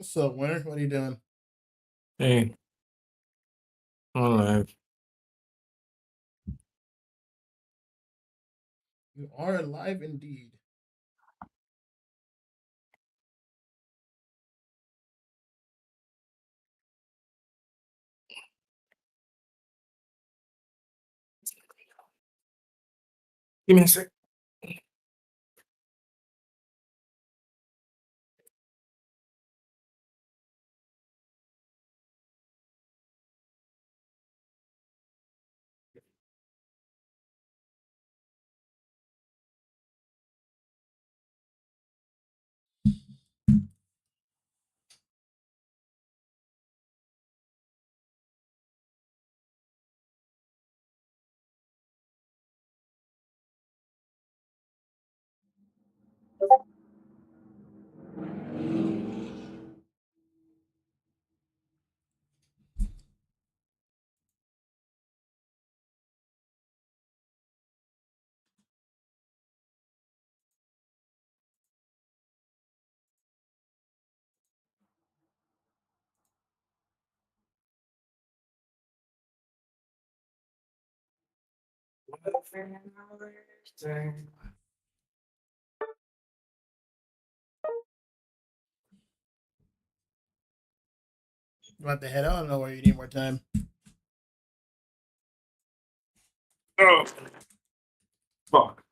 What's up, Winter? What are you doing? Hey, all right. You are alive indeed. Give me a sec. You want to head out? I don't know where you need more time. Oh, fuck.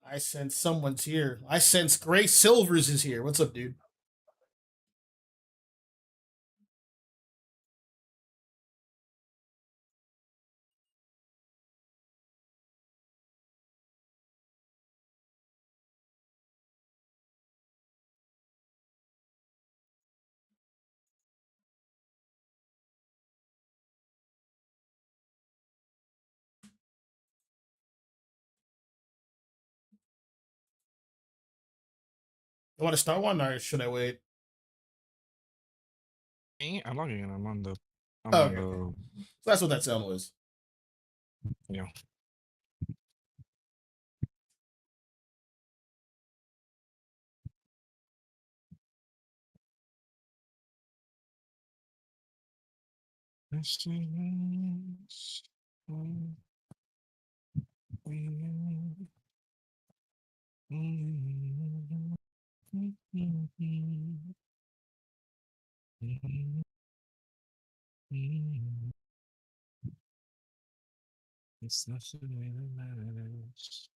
I sense someone's here. I sense Gray Silvers is here. What's up, dude? You want to start one or should I wait? Me? I'm logging in. I'm Oh, on okay, okay. the, So that's what that sound was. you know. It's nothing really matters.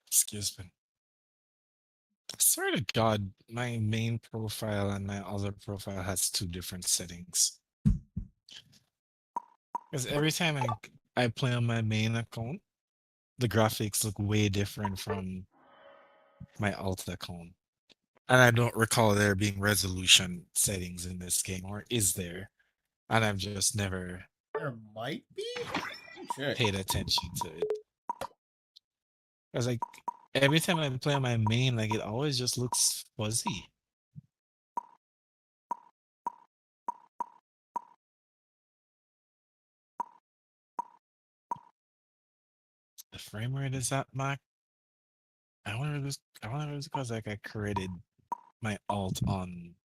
Excuse me. I swear to God, my main profile and my other profile has two different settings. Because every time I play on my main account, the graphics look way different from my alt account. And I don't recall there being resolution settings in this game, or is there? And I've just never There might be. Check. paid attention to it. Because like every time I play on my main, like it always just looks fuzzy. The frame rate is at max. I wonder if it's because like I created my alt on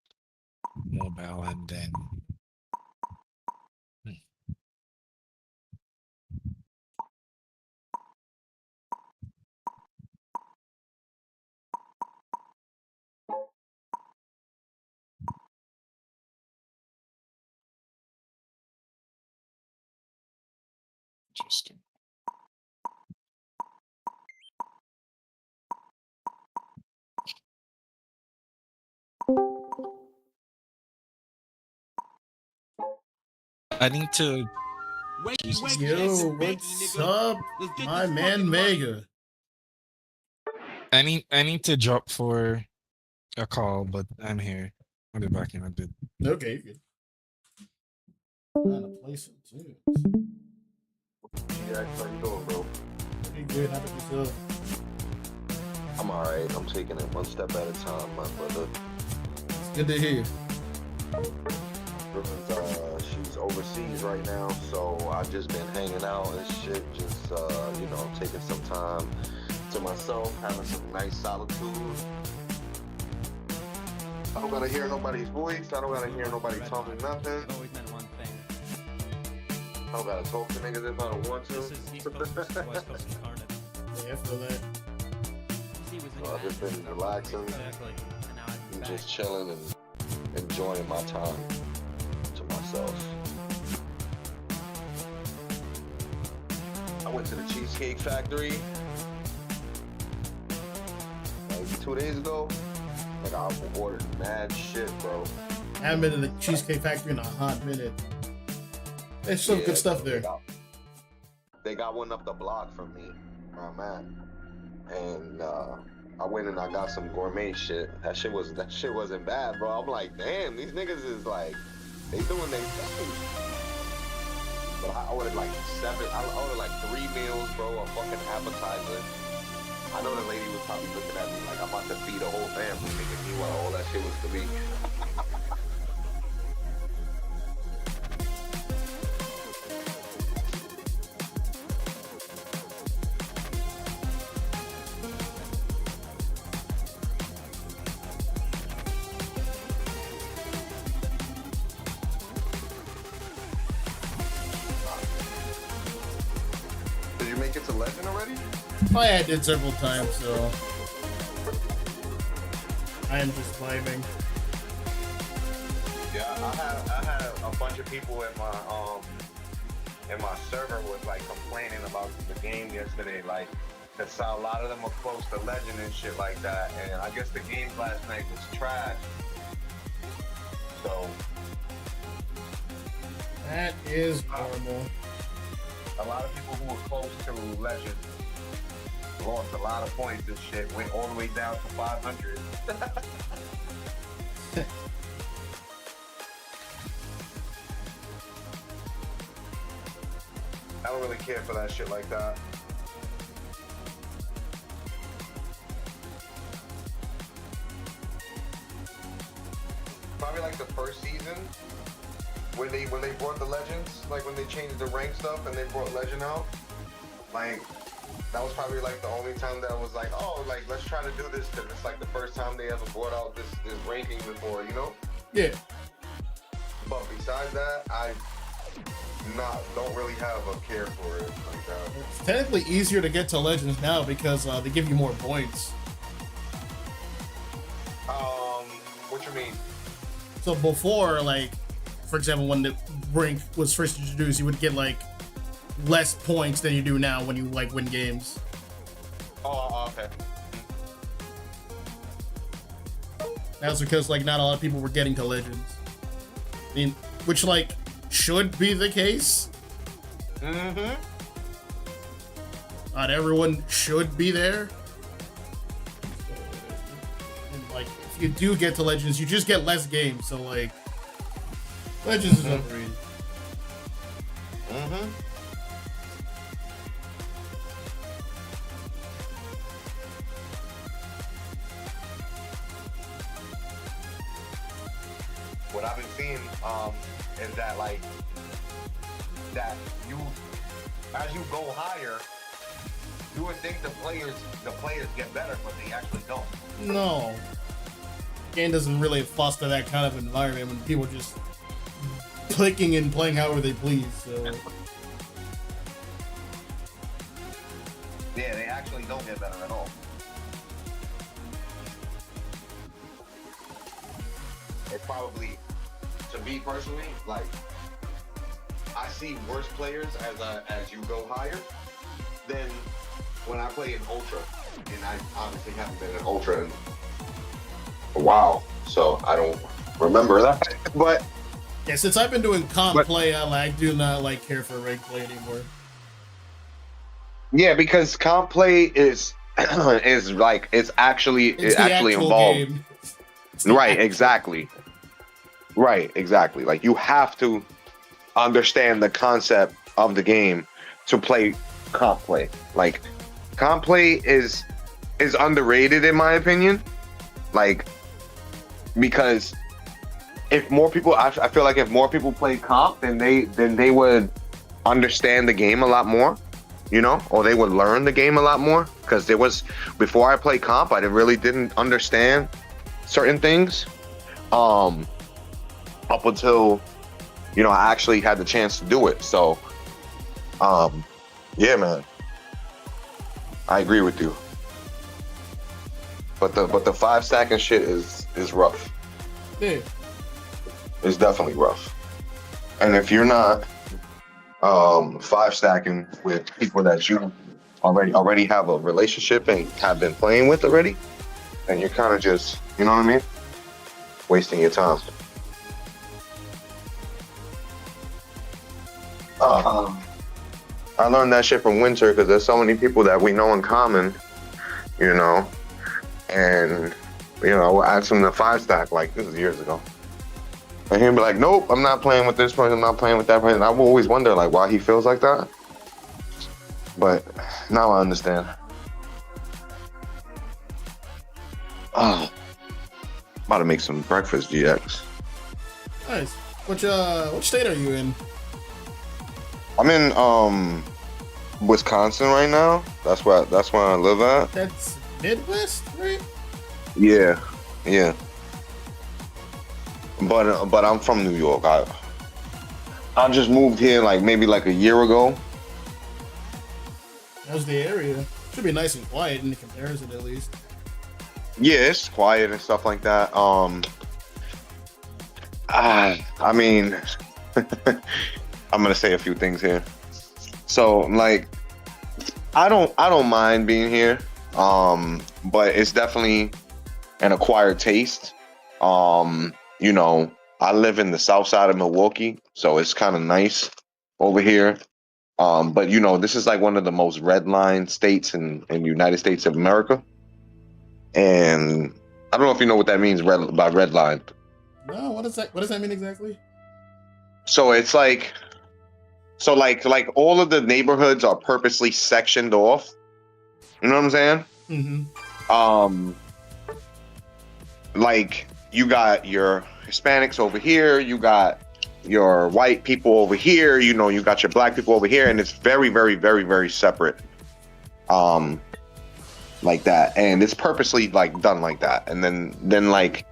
mobile and then hmm, interesting. I need to Yo, what's up, my man Mega? I need to drop for a call, but I'm here. I'll be back in a bit. Okay, good. Trying to play some tunes. Yeah, how you doing, bro? Pretty good. How about yourself? I'm alright. I'm taking it one step at a time, my brother. It's good to hear. Brooklyn's, she's overseas right now, so I've just been hanging out and shit, just taking some time to myself, having some nice solitude. I don't gotta hear nobody's voice. I don't gotta hear nobody telling me nothing. Always meant one thing. I don't gotta talk to niggas if I don't want to. This is East Coast versus West Coast incarnate. Yeah, I feel that. I've just been relaxing and just chilling and enjoying my time to myself. I went to the Cheesecake Factory like 2 days ago. Like I ordered mad shit, bro. I haven't been to the Cheesecake Factory in a hot minute. There's some good stuff there. They got one up the block from me, where I'm at. And I went and I got some gourmet shit. That shit wasn't bad, bro. I'm like, damn, these niggas is like, they doing their thing. But I ordered like 3 meals, bro, a fucking appetizer. I know the lady was probably looking at me like I'm about to feed a whole family, thinking me what all that shit was to be. Did you make it to Legend already? Oh, yeah, I did several times, so I am just vibing. Yeah, I had a bunch of people in my server was like complaining about the game yesterday, like cause a lot of them were close to Legend and shit like that, and I guess the game last night was trash. So That is normal. a lot of people who were close to Legend lost a lot of points and shit, went all the way down to 500. I don't really care for that shit like that. Probably like the first season when they brought the Legends, like when they changed the rank stuff and they brought Legend out, like that was probably like the only time that I was like, oh, like let's try to do this because it's like the first time they ever brought out this ranking before, you know? Yeah. But besides that, I don't really have a care for it like that. It's technically easier to get to Legends now because they give you more points. What you mean? So before, like, for example, when the rank was first introduced, you would get like less points than you do now when you like win games. Oh, okay. That's because like not a lot of people were getting to Legends. I mean, which like should be the case. Mm-hmm. Not everyone should be there. And like, if you do get to Legends, you just get less games. So like, Legends is overrated. Mm-hmm. What I've been seeing is that like that you as you go higher, you would think the players get better, but they actually don't. No. Game doesn't really foster that kind of environment when people are just clicking and playing however they please. So Yeah, they actually don't get better at all. It probably, to me personally, like I see worse players as you go higher than when I play in Ultra, and I obviously haven't been in Ultra in a while, so I don't remember that. But yeah, since I've been doing comp But- play, I do not like care for rank play anymore. yeah, because comp play is like it's actually It's the actual involved. game. It's the Right, actual- exactly. Right, exactly. Like you have to understand the concept of the game to play comp play. Like comp play is underrated in my opinion. Like, because if more people, I feel like if more people play comp, then they would understand the game a lot more, you know, or they would learn the game a lot more. Because there was, before I played comp, I really didn't understand certain things. Up until, you know, I actually had the chance to do it. So, yeah, man, I agree with you. But the 5 stacking shit is rough. Yeah. It's definitely rough. And if you're not 5 stacking with people that you already have a relationship and have been playing with already, then you're kind of just, you know what I mean, wasting your time. I learned that shit from Winter because there's so many people that we know in common, you know, and you know, we'll ask him to 5 stack, like, this is years ago. And he'll be like, nope, I'm not playing with this person, I'm not playing with that person. I will always wonder, like, why he feels like that. But now I understand. Oh, about to make some breakfast, GX. Nice. Which state are you in? I'm in Wisconsin right now. That's where I live at. That's Midwest, right? Yeah. But I'm from New York. I just moved here like maybe like a year ago. How's the area? Should be nice and quiet in comparison, at least. Yeah, it's quiet and stuff like that. I mean, I'm gonna say a few things here. So like, I don't mind being here. But it's definitely an acquired taste. You know, I live in the south side of Milwaukee, so it's kind of nice over here. But you know, this is like one of the most redlined states in the United States of America. And I don't know if you know what that means by redline. No, what does that mean exactly? So it's like, like all of the neighborhoods are purposely sectioned off. You know what I'm saying? Mm-hmm. Like you got your Hispanics over here, you got your white people over here, you know, you got your black people over here, and it's very, very, very, very separate. Like that, and it's purposely like done like that, and then like,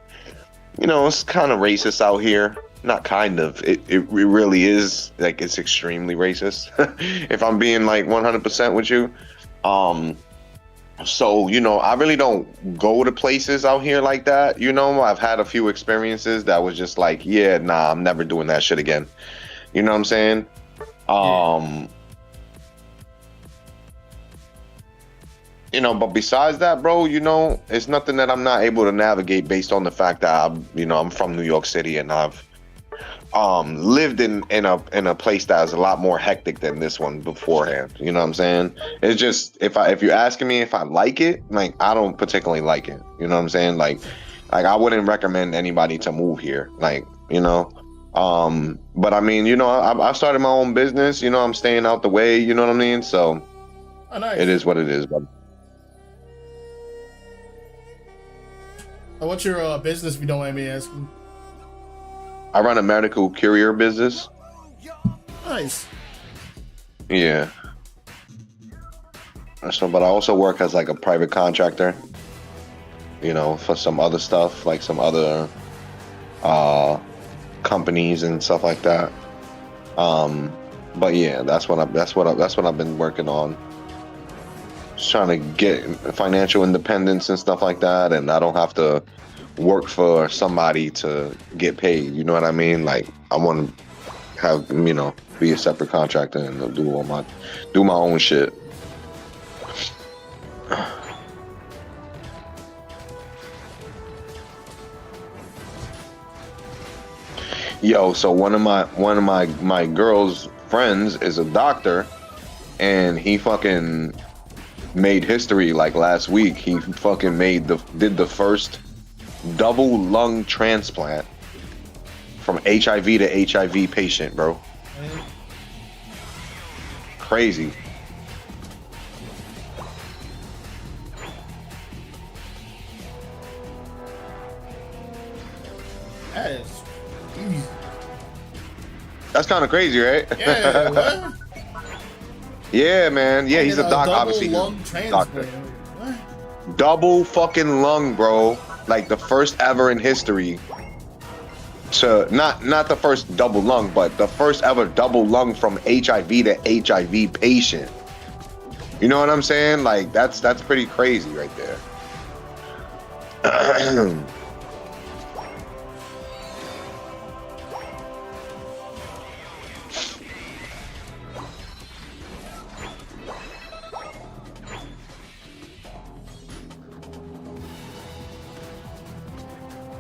you know, it's kind of racist out here. Not kind of, it really is, like, it's extremely racist. If I'm being like 100% with you. So, you know, I really don't go to places out here like that. You know, I've had a few experiences that was just like, yeah, nah, I'm never doing that shit again. You know what I'm saying? You know, but besides that, bro, you know, it's nothing that I'm not able to navigate based on the fact that I'm from New York City, and I've lived in a place that's a lot more hectic than this one beforehand. You know what I'm saying? It's just, if you're asking me if I like it, like, I don't particularly like it. You know what I'm saying? Like I wouldn't recommend anybody to move here. Like, you know, but I mean, you know, I started my own business. You know, I'm staying out the way. You know what I mean? So Nice. It is what it is, bud. What's your business, if you don't mind me asking? I run a medical courier business. Nice. Yeah. So, but I also work as like a private contractor, you know, for some other stuff, like some other companies and stuff like that. But yeah, that's what I've been working on. Just trying to get financial independence and stuff like that, and I don't have to work for somebody to get paid. You know what I mean? Like, I want to have, you know, be a separate contractor and do my own shit. Yo, so one of my girl's friends is a doctor, and he fucking made history like last week. He fucking did the first double lung transplant from HIV to HIV patient, bro. Crazy. That is easy. That's kind of crazy, right? Yeah, what? Yeah, man. Yeah, he's a doc. Obviously, double lung he's a transplant. doctor. What? Double fucking lung, bro. Like the first ever in history. To not the first double lung, but the first ever double lung from HIV to HIV patient. You know what I'm saying? Like that's pretty crazy right there.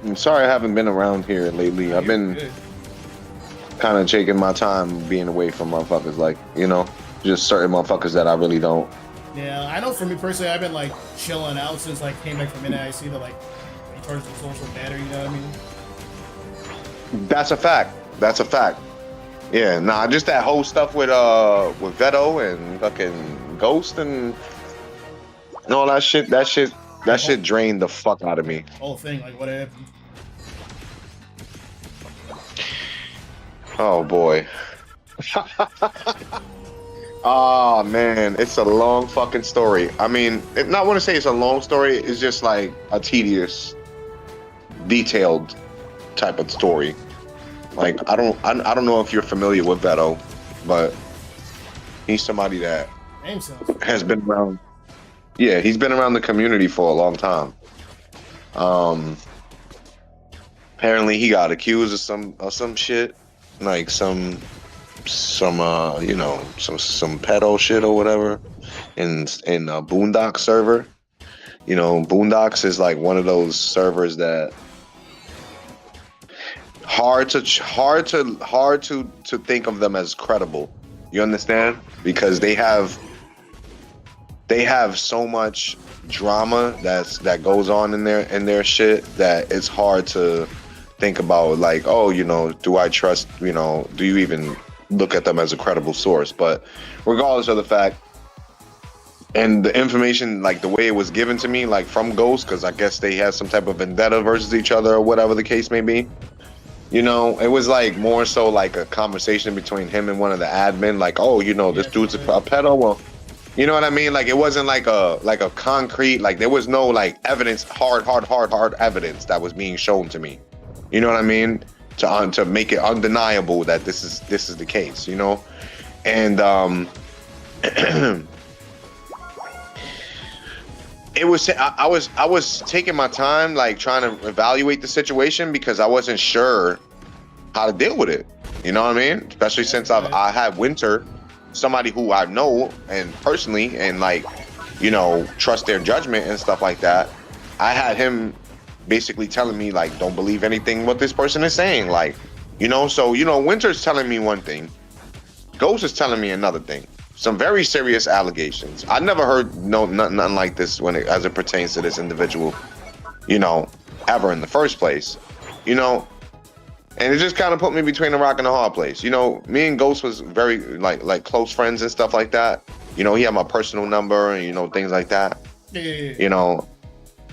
I'm sorry I haven't been around here lately. I've been kind of taking my time being away from motherfuckers, like, you know, just certain motherfuckers that I really don't. Yeah, I know for me personally, I've been like chilling out since like came back from NIC to like recharge the social battery, you know what I mean? That's a fact. That's a fact. Yeah, nah, just that whole stuff with Veto and fucking Ghost and all that shit. That shit drained the fuck out of me. Whole thing, like what happened? Oh boy. Oh man, it's a long fucking story. I mean, not want to say it's a long story. It's just like a tedious, detailed type of story. Like I don't know if you're familiar with Beto, but he's somebody that has been around. Yeah, he's been around the community for a long time. Apparently he got accused of some shit, like some you know, some pedo shit or whatever in Boondock server. You know, Boondocks is like one of those servers that hard to think of them as credible. You understand? Because they have so much drama that goes on in their shit that it's hard to think about, like, oh, you know, do I trust, you know, do you even look at them as a credible source? But regardless of the fact, and the information, like the way it was given to me, like from Ghost, because I guess they had some type of vendetta versus each other or whatever the case may be. You know, it was like more so like a conversation between him and one of the admin, like, oh, you know, this dude's a pedo. Well, you know what I mean? Like it wasn't like a concrete, like there was no like evidence, hard evidence that was being shown to me. You know what I mean? To make it undeniable that this is the case, you know? And it was I was taking my time, like trying to evaluate the situation because I wasn't sure how to deal with it. You know what I mean? Especially since I had Winter, somebody who I know and personally and like, you know, trust their judgment and stuff like that. I had him basically telling me like, don't believe anything what this person is saying, like, you know. So, you know, Winter's telling me one thing, Ghost is telling me another thing. Some very serious allegations. I never heard nothing like this as it pertains to this individual, you know, ever in the first place, you know. And it just kind of put me between a rock and a hard place. You know, me and Ghost was very like close friends and stuff like that. You know, he had my personal number and, you know, things like that. Yeah. You know,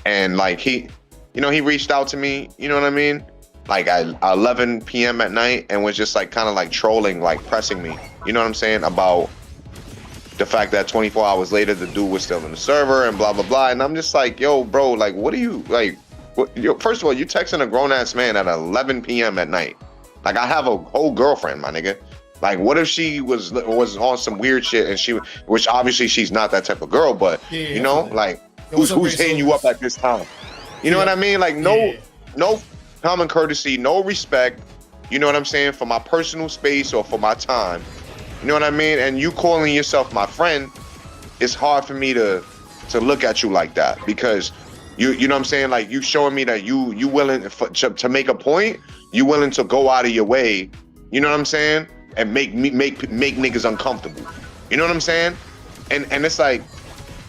and like he reached out to me, you know what I mean? Like at 11 p.m. at night and was just like kind of like trolling, like pressing me, you know what I'm saying, about the fact that 24 hours later the dude was still in the server and blah blah blah. And I'm just like, yo, bro, like, what are you like? First of all, you texting a grown ass man at 11 p.m. at night. Like, I have a whole girlfriend, my nigga. Like, what if she was on some weird shit and which obviously she's not that type of girl, but you know, like, who's hitting you up at this time? You know what I mean? Like, no common courtesy, no respect. You know what I'm saying? For my personal space or for my time. You know what I mean? And you calling yourself my friend, it's hard for me to look at you like that because you know what I'm saying? Like, you showing me that you willing to make a point, you willing to go out of your way. You know what I'm saying? And make niggas uncomfortable. You know what I'm saying? And it's like,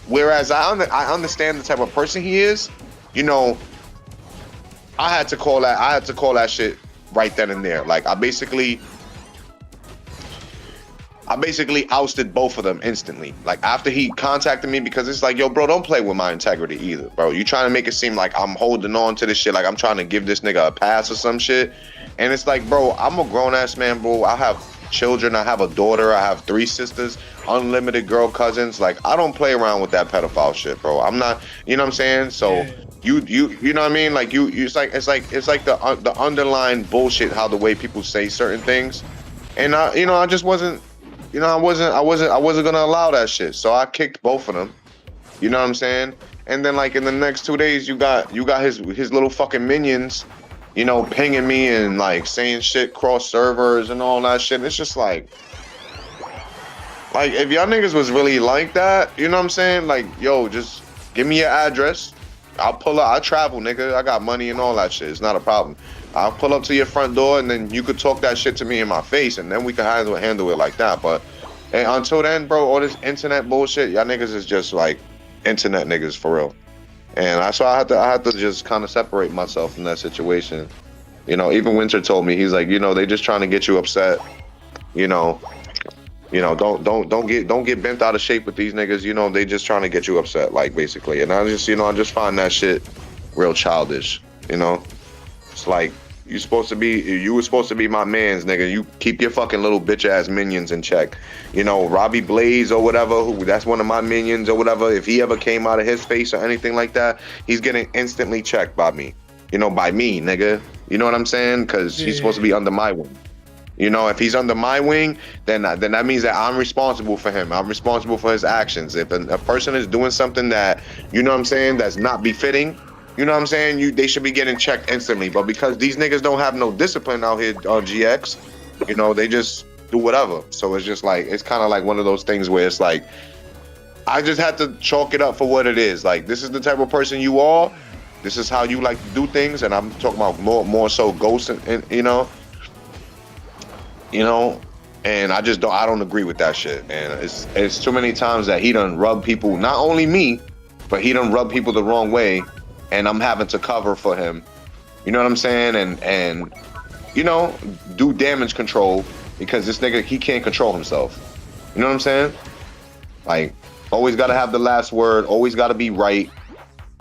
whereas I understand the type of person he is, you know, I had to call that shit right then and there. Like, I basically I basically ousted both of them instantly. Like after he contacted me, because it's like, yo, bro, don't play with my integrity either, bro. You trying to make it seem like I'm holding on to this shit, like I'm trying to give this nigga a pass or some shit. And it's like, bro, I'm a grown ass man, bro. I have children. I have a daughter. I have 3 sisters, unlimited girl cousins. Like I don't play around with that pedophile shit, bro. I'm not, you know what I'm saying? So Yeah. you know what I mean? Like it's like the underlying bullshit, how the way people say certain things. And I just wasn't, I wasn't gonna allow that shit. So I kicked both of them. You know what I'm saying? And then like in the next 2 days, you got his little fucking minions, pinging me and like saying shit cross servers and all that shit. It's just like if y'all niggas was really like that, you know what I'm saying? Like, yo, just give me your address. I'll pull up. I travel, nigga. I got money and all that shit. It's not a problem. I'll pull up to your front door, and then you could talk that shit to me in my face, and then we can handle it like that. But until then, bro, all this internet bullshit, y'all niggas is just like internet niggas for real. And I had to just kind of separate myself from that situation. Even Winter told me, he's like, they just trying to get you upset. Don't get bent out of shape with these niggas. They just trying to get you upset, like basically. And I just find that shit real childish. It's like you were supposed to be my man's, nigga. You keep your fucking little bitch ass minions in check. Robbie Blaze or whatever, that's one of my minions or whatever. If he ever came out of his face or anything like that, he's getting instantly checked by me. By me, nigga. You know what I'm saying? Because he's supposed to be under my wing. If he's under my wing, then that means that I'm responsible for him. I'm responsible for his actions. If a person is doing something that, that's not befitting, they should be getting checked instantly. But because these niggas don't have no discipline out here on GX, they just do whatever. So it's just like, it's kind of like one of those things where it's like, I just had to chalk it up for what it is. Like, this is the type of person you are. This is how you like to do things. And I'm talking about more so Ghost and and I don't agree with that shit. And it's too many times that he done rub people, not only me, but he done rub people the wrong way, and I'm having to cover for him. You know what I'm saying? And do damage control, because this nigga, he can't control himself. You know what I'm saying? Like, always gotta have the last word, always gotta be right.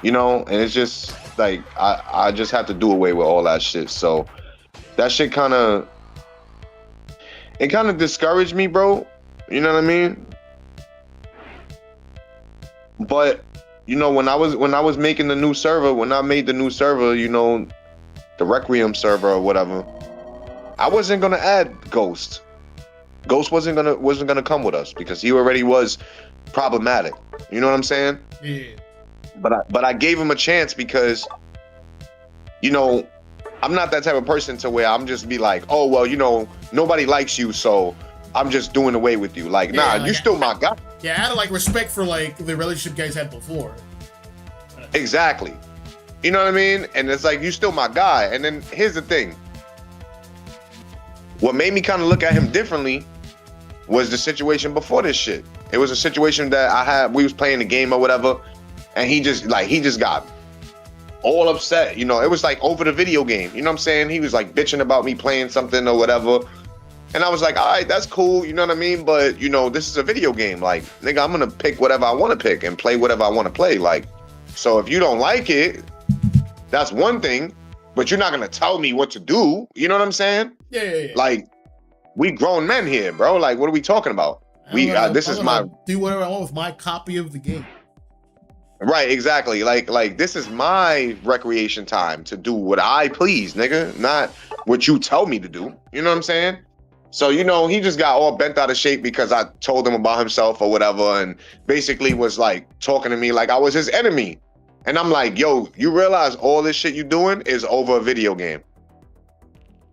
And it's just like I just have to do away with all that shit. So that shit kind of discouraged me, bro. You know what I mean? But when I was making the new server, when I made the new server, the Requiem server or whatever, I wasn't gonna add Ghost. Ghost wasn't gonna come with us because he already was problematic. You know what I'm saying? Yeah. But I gave him a chance because, I'm not that type of person to where I'm just be like, oh, well, nobody likes you, so I'm just doing away with you. Like, nah, you still my guy. Yeah, I had like respect for like the relationship you guys had before. Exactly. You know what I mean? And it's like, you still my guy. And then here's the thing. What made me kind of look at him differently was the situation before this shit. It was a situation that we was playing the game or whatever, and he just got all upset. It was like over the video game. You know what I'm saying? He was like bitching about me playing something or whatever. And I was like, all right, that's cool. You know what I mean? But, this is a video game. Like, nigga, I'm going to pick whatever I want to pick and play whatever I want to play. Like, so if you don't like it, that's one thing, but you're not going to tell me what to do. You know what I'm saying? Yeah. Like, we grown men here, bro. Like, what are we talking about? This is my... Do whatever I want with my copy of the game. Right, exactly. Like this is my recreation time to do what I please, nigga, not what you tell me to do. You know what I'm saying? So, he just got all bent out of shape because I told him about himself or whatever, and basically was like talking to me like I was his enemy. And I'm like, yo, you realize all this shit you doing is over a video game.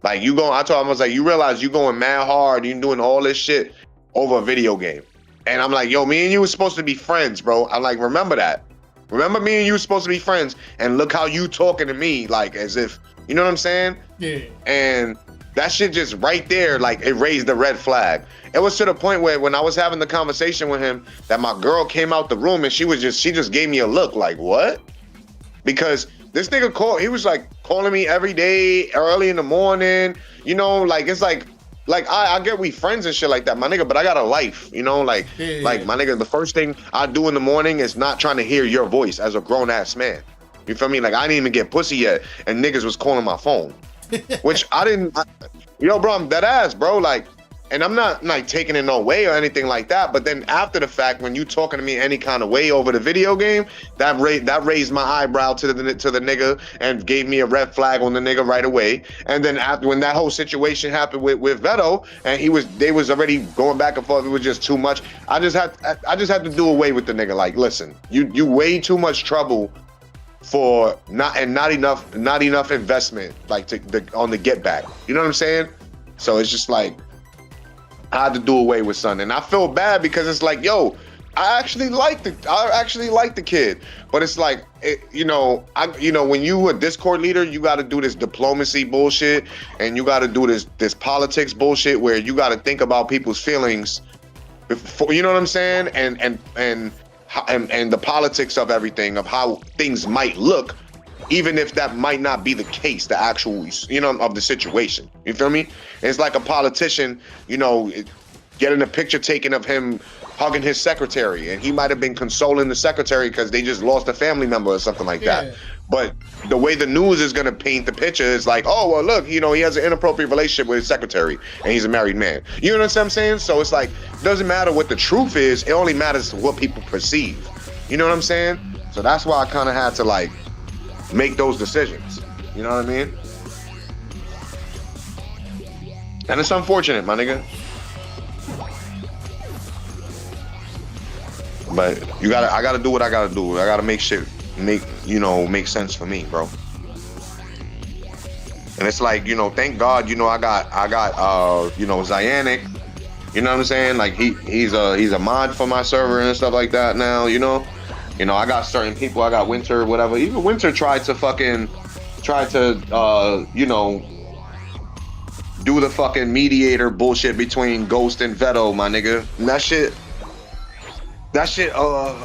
Like I told him, I was like, you realize you going mad hard, you doing all this shit over a video game. And I'm like, yo, me and you were supposed to be friends, bro. I'm like, remember that. Remember me and you were supposed to be friends, and look how you talking to me, like as if, you know what I'm saying? Yeah. And that shit just right there, like it raised the red flag. It was to the point where when I was having the conversation with him, that my girl came out the room and she just gave me a look like, what? Because this nigga he was like calling me every day, early in the morning, like it's like like I get we friends and shit like that, my nigga, but I got a life, you know, like Yeah. my nigga, the first thing I do in the morning is not trying to hear your voice as a grown ass man. You feel me? Like I didn't even get pussy yet, and niggas was calling my phone, which I didn't. Yo, bro, I'm dead ass, bro. Like, and I'm not like taking it no way or anything like that. But then after the fact, when you talking to me any kind of way over the video game, that raised my eyebrow to the nigga and gave me a red flag on the nigga right away. And then after when that whole situation happened with Veto, and they was already going back and forth, it was just too much. I just had to do away with the nigga. Like, listen, you way too much trouble for not enough investment, like on the get back. You know what I'm saying? So it's just like I had to do away with son, and I feel bad because it's like, yo, I actually like the kid, but it's like, when you a Discord leader, you got to do this diplomacy bullshit, and you got to do this politics bullshit where you got to think about people's feelings before, you know what I'm saying, and the politics of everything, of how things might look, even if that might not be the case, the actual, of the situation. You feel me? It's like a politician, getting a picture taken of him hugging his secretary, and he might have been consoling the secretary because they just lost a family member or something like that. But the way the news is gonna paint the picture is like, oh, well, look, he has an inappropriate relationship with his secretary, and he's a married man. You know what I'm saying? So it's like, it doesn't matter what the truth is, it only matters what people perceive. You know what I'm saying? So that's why I kind of had to like make those decisions. You know what I mean? And it's unfortunate, my nigga. But I gotta do what I gotta do. I gotta make shit make sense for me, bro. And it's like, thank God, I got Zyanic. You know what I'm saying? Like he's a mod for my server and stuff like that now, I got certain people, I got Winter, whatever. Even Winter tried to do the fucking mediator bullshit between Ghost and Veto, my nigga. And that shit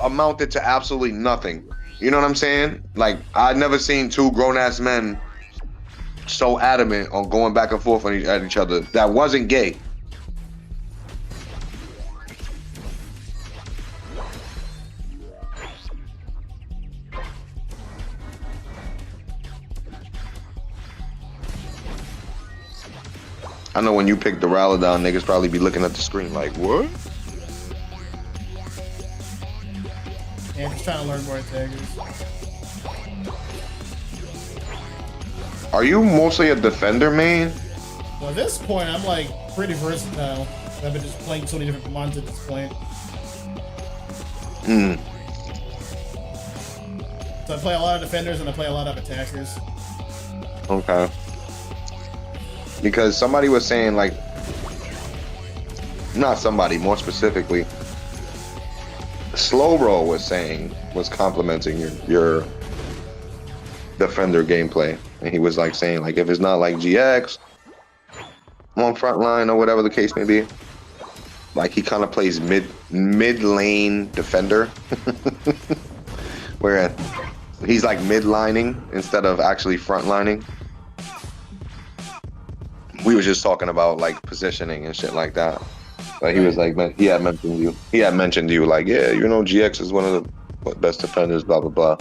amounted to absolutely nothing. You know what I'm saying? Like, I'd never seen two grown-ass men so adamant on going back and forth at each other that wasn't gay. I know when you pick the Duraludon, niggas probably be looking at the screen like, what? Yeah, just trying to learn more daggers. Are you mostly a defender main? Well, at this point, I'm like pretty versatile. I've been just playing so many different Pokémon at this point. So I play a lot of defenders and I play a lot of attackers. Okay. Because somebody was saying, like, not somebody, more specifically, Slowbro was complimenting your defender gameplay, and he was like saying, like, if it's not like GX on frontline or whatever the case may be, like he kind of plays mid lane defender, where he's like mid lining instead of actually front lining. We were just talking about like positioning and shit like that. But he was like, he had mentioned you like, yeah, GX is one of the best defenders, blah blah blah.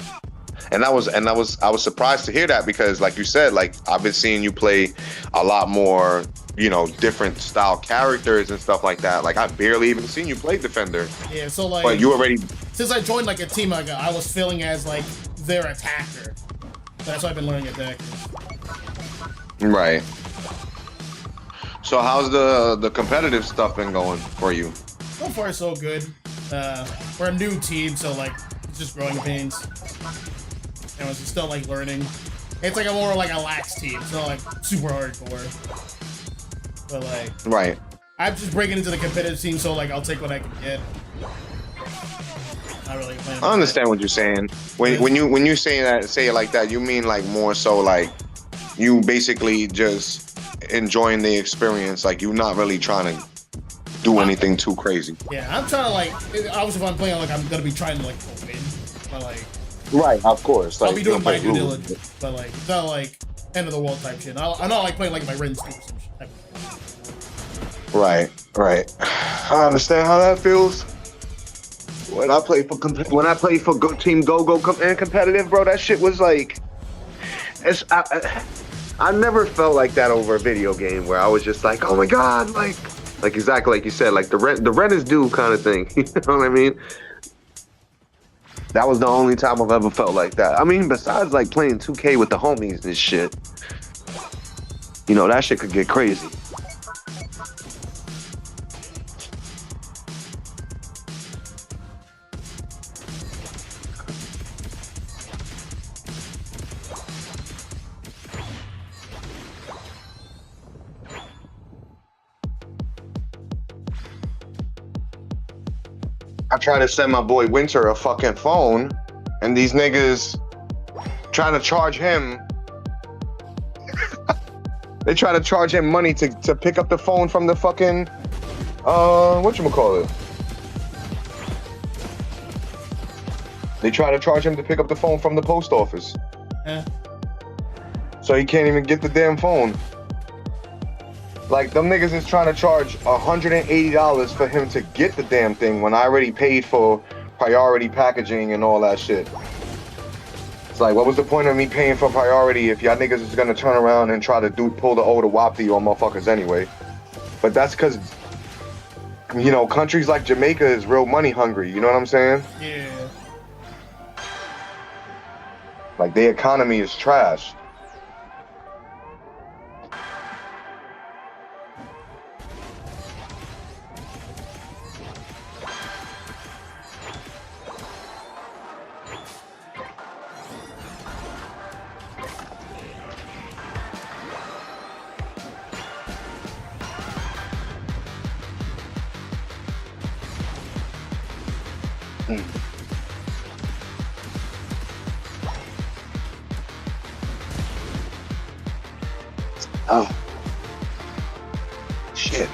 And I was surprised to hear that, because like you said, like I've been seeing you play a lot more, different style characters and stuff like that. Like I barely even seen you play defender. Yeah, so like, but you already, since I joined like a team, like I was feeling as like their attacker. That's why I've been learning attackers. Right. So how's the competitive stuff been going for you? So far, so good. We're a new team, so like it's just growing pains. And it's still like learning. It's like a more like a lax team, it's not like super hardcore. But like, right. I'm just breaking into the competitive scene, so like I'll take what I can get. Not really playing. I understand what you're saying. When you say it like that, you mean like more so like you basically just enjoying the experience, like you're not really trying to do anything too crazy. Yeah, I'm trying to like, obviously if I'm playing, like I'm gonna be trying to like win, but like, right, of course, like, I'll be doing my due diligence, but like it's not like end of the world type shit. I'm not like playing like my Rin Stoops and shit type of Right, right. I understand how that feels. When I played for Team and competitive, bro, that shit was like, I never felt like that over a video game where I was just like, oh my god, like exactly like you said, like the rent is due kind of thing. You know what I mean? That was the only time I've ever felt like that. I mean, besides like playing 2K with the homies and shit, you know, that shit could get crazy. I tried to send my boy Winter a fucking phone, and these niggas trying to charge him. They try to charge him money to pick up the phone from the fucking whatchamacallit. They try to charge him to pick up the phone from the post office. Yeah. So he can't even get the damn phone. Like, them niggas is trying to charge $180 for him to get the damn thing when I already paid for priority packaging and all that shit. It's like, what was the point of me paying for priority if y'all niggas is gonna turn around and try to pull the old wapty on motherfuckers anyway? But that's because, you know, countries like Jamaica is real money hungry, you know what I'm saying? Yeah. Like, their economy is trash. Oh. Shit.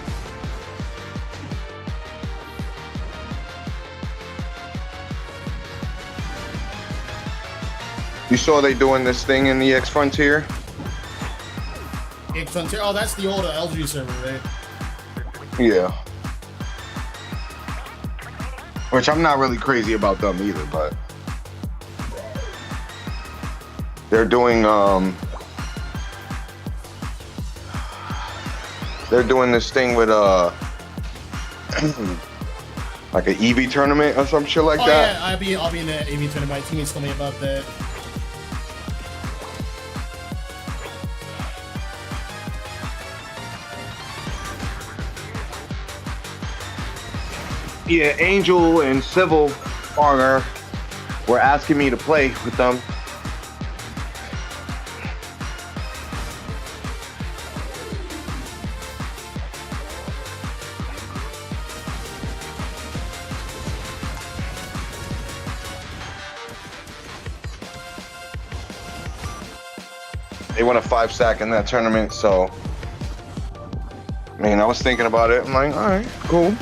You saw they doing this thing in the X Frontier? X Frontier. Oh, that's the old LG server, right? Yeah. Which I'm not really crazy about them either, but they're doing this thing with like an EV tournament or some shit like that. Yeah, I'll be in the AV tournament. My teammates told me about that. Yeah, Angel and Civil Partner were asking me to play with them. They won a 5-sack in that tournament, so I mean, I was thinking about it. I'm like, all right, cool.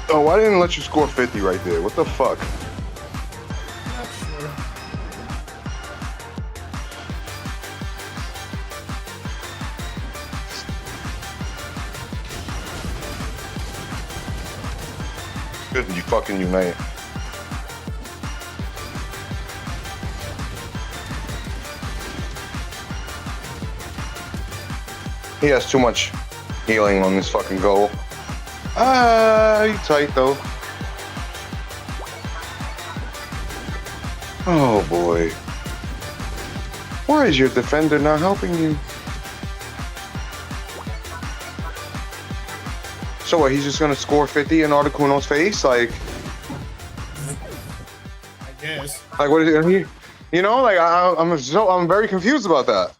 Oh, why didn't it let you score 50 right there? What the fuck? Not sure. Good, you fucking unite. He has too much healing on this fucking goal. Ah, you tight though. Oh boy. Why is your defender not helping you? So what, he's just gonna score 50 in Articuno's face? Like Yes. what is he? You know, like I'm very confused about that.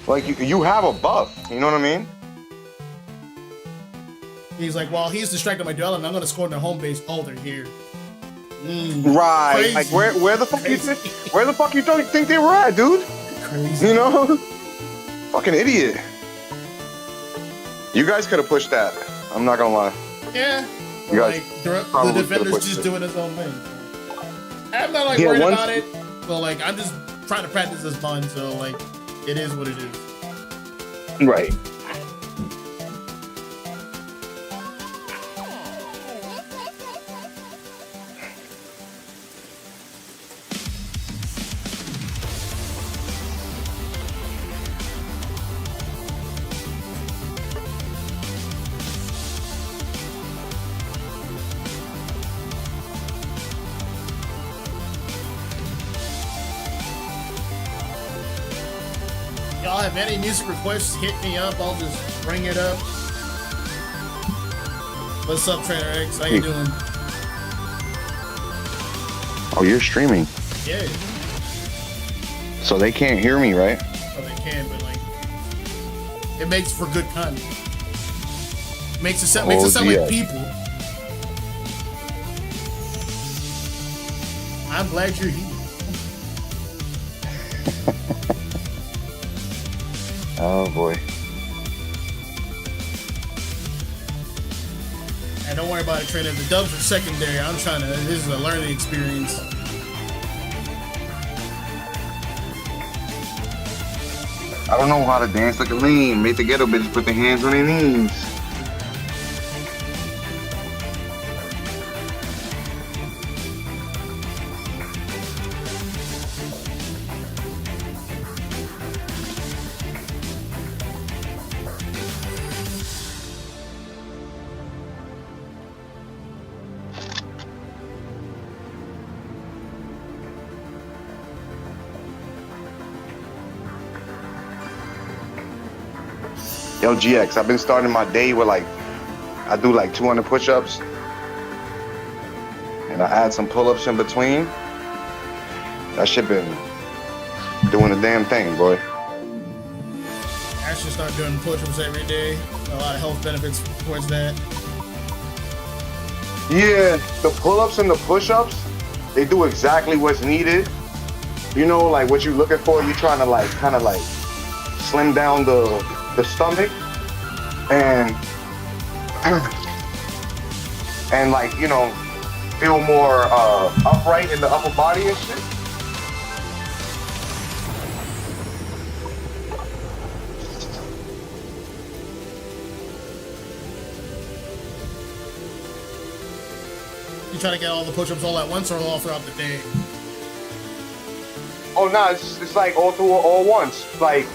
Like you have a buff, you know what I mean? He's like, well, he's distracted my duel, and I'm gonna score in their home base. Oh, they're here. Right. Crazy. Like where the fuck Crazy. where the fuck you think they were at, dude? Crazy. You know? Fucking idiot. You guys could have pushed that. I'm not gonna lie. Yeah. You guys Like the probably defender's could've just pushed doing his own thing. I'm not like Yeah, worried once- about it, but like I'm just trying to practice this fun, so like it is what it is. Right. Y'all have any music requests? Hit me up. I'll just bring it up. What's up, Trainer X? How you doing? Oh, you're streaming, Yeah. so they can't hear me, right? Oh, they can, but like, it makes for good content. Makes it sound Oh, like yeah. people. I'm glad you're here. Oh boy. And don't worry about it, Trainer. The dubs are secondary. I'm trying to. This is a learning experience. I don't know how to dance like a lean. Make the ghetto bitches put their hands on their knees. Yo, GX, I've been starting my day with like, I do like 200 push-ups. And I add some pull-ups in between. That shit been doing the damn thing, boy. I should start doing push-ups every day. A lot of health benefits towards that. Yeah, the pull-ups and the push-ups, they do exactly what's needed. You know, like what you're looking for, you're trying to like, kind of like slim down the stomach and like, you know, feel more upright in the upper body and shit. You trying to get all the push-ups all at once or all throughout the day? Oh no, it's like all once. Like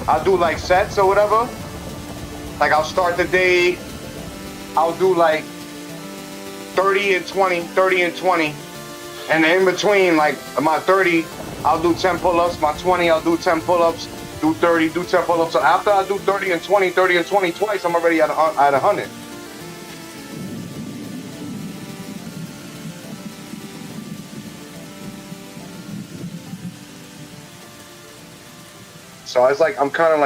I'll do like sets or whatever. Like I'll start the day, I'll do like 30 and 20, 30 and 20. And in between, like my 30, I'll do 10 pull-ups. My 20, I'll do 10 pull-ups, do 30, do 10 pull-ups. So after I do 30 and 20, 30 and 20 twice, I'm already at 100. So it's like I'm kind of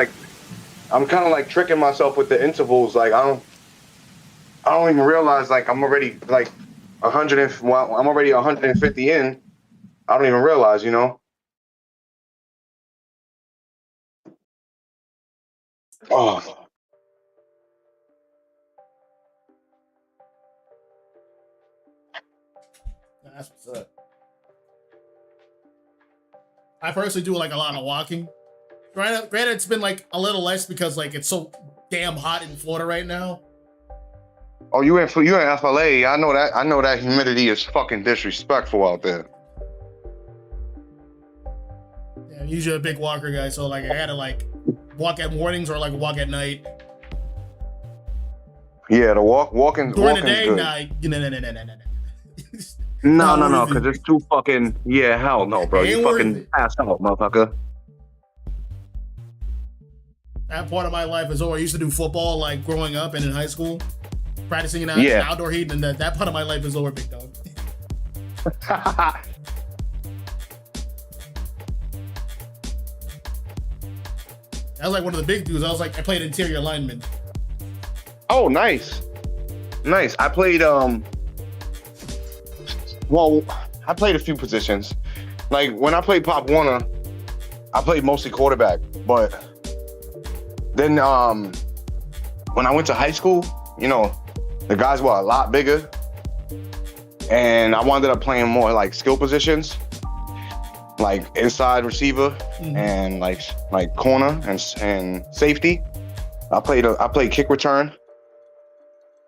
like tricking myself with the intervals. Like I don't even realize like I'm already like 100 and well, I'm already 150 in. I don't even realize, you know. Oh, That's what's up. I personally do like a lot of walking. Granted, it's been like a little less because like it's so damn hot in Florida right now. oh, you in FLA? I know that. I know that humidity is fucking disrespectful out there. I'm usually a big walker guy, so like I gotta like walk at mornings or like walk at night. Yeah, the walking During the walking's day, good. nah, No, not worth it. because it's too fucking. Yeah, hell no, bro. Ain't You worth fucking it. pass out, motherfucker. That part of my life is over. I used to do football like growing up and in high school, practicing in Yeah. outdoor heat, and that part of my life is over, big dog. I was like one of the big dudes. I played interior lineman. Oh, nice. I played well, I played a few positions. Like when I played Pop Warner, I played mostly quarterback. But then when I went to high school, you know, the guys were a lot bigger. And I wound up playing more like skill positions, like inside receiver and like corner and safety. I played kick return,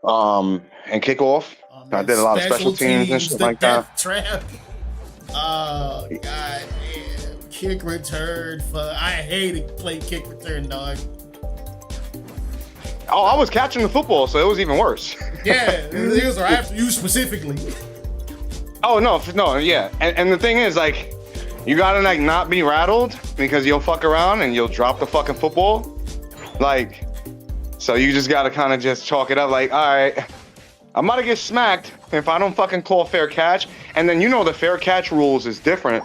and kickoff. I did a lot of special teams and shit like that. Trap. Oh god damn. Kick return. I hated playing kick return, dog. Oh, I was catching the football, so it was even worse. Yeah, it was after you specifically. Oh no, yeah. And the thing is, like, you gotta like not be rattled because you'll fuck around and you'll drop the fucking football. Like, so you just gotta kind of just chalk it up. Like, all right, I'm about to get smacked if I don't fucking call fair catch. And then you know the fair catch rules is different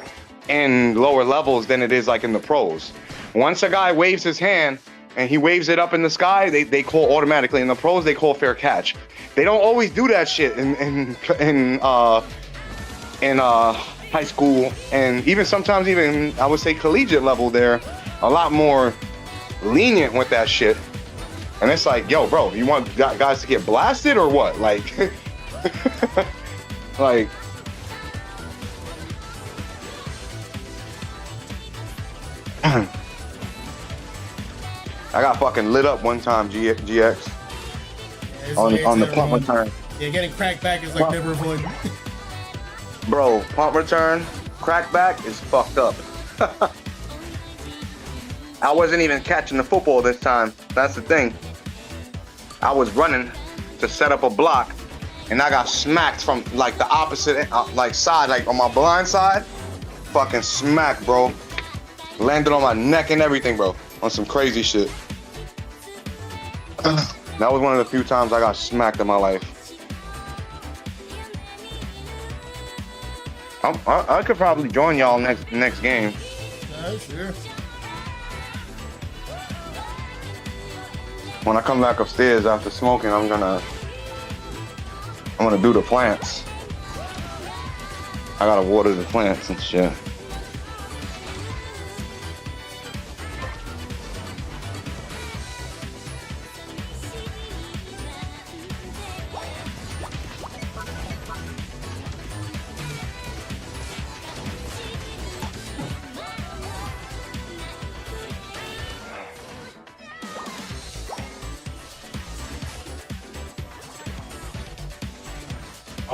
in lower levels than it is like in the pros. Once a guy waves his hand and he waves it up in the sky, they call automatically. In the pros, they call fair catch. They don't always do that shit in high school, and even sometimes even I would say collegiate level. They're a lot more lenient with that shit. And it's like, yo, bro, you want guys to get blasted or what? Like, like. I got fucking lit up one time, GX, Yeah, on the punt return. Yeah, getting cracked back is like never fun. Bro, punt return, crackback is fucked up. I wasn't even catching the football this time. That's the thing. I was running to set up a block, and I got smacked from like the opposite like side, like on my blind side. Fucking smacked, bro. Landed on my neck and everything, bro. On some crazy shit. That was one of the few times I got smacked in my life. I could probably join y'all next game. Yeah, sure. When I come back upstairs after smoking, I'm gonna do the plants. I gotta water the plants and shit.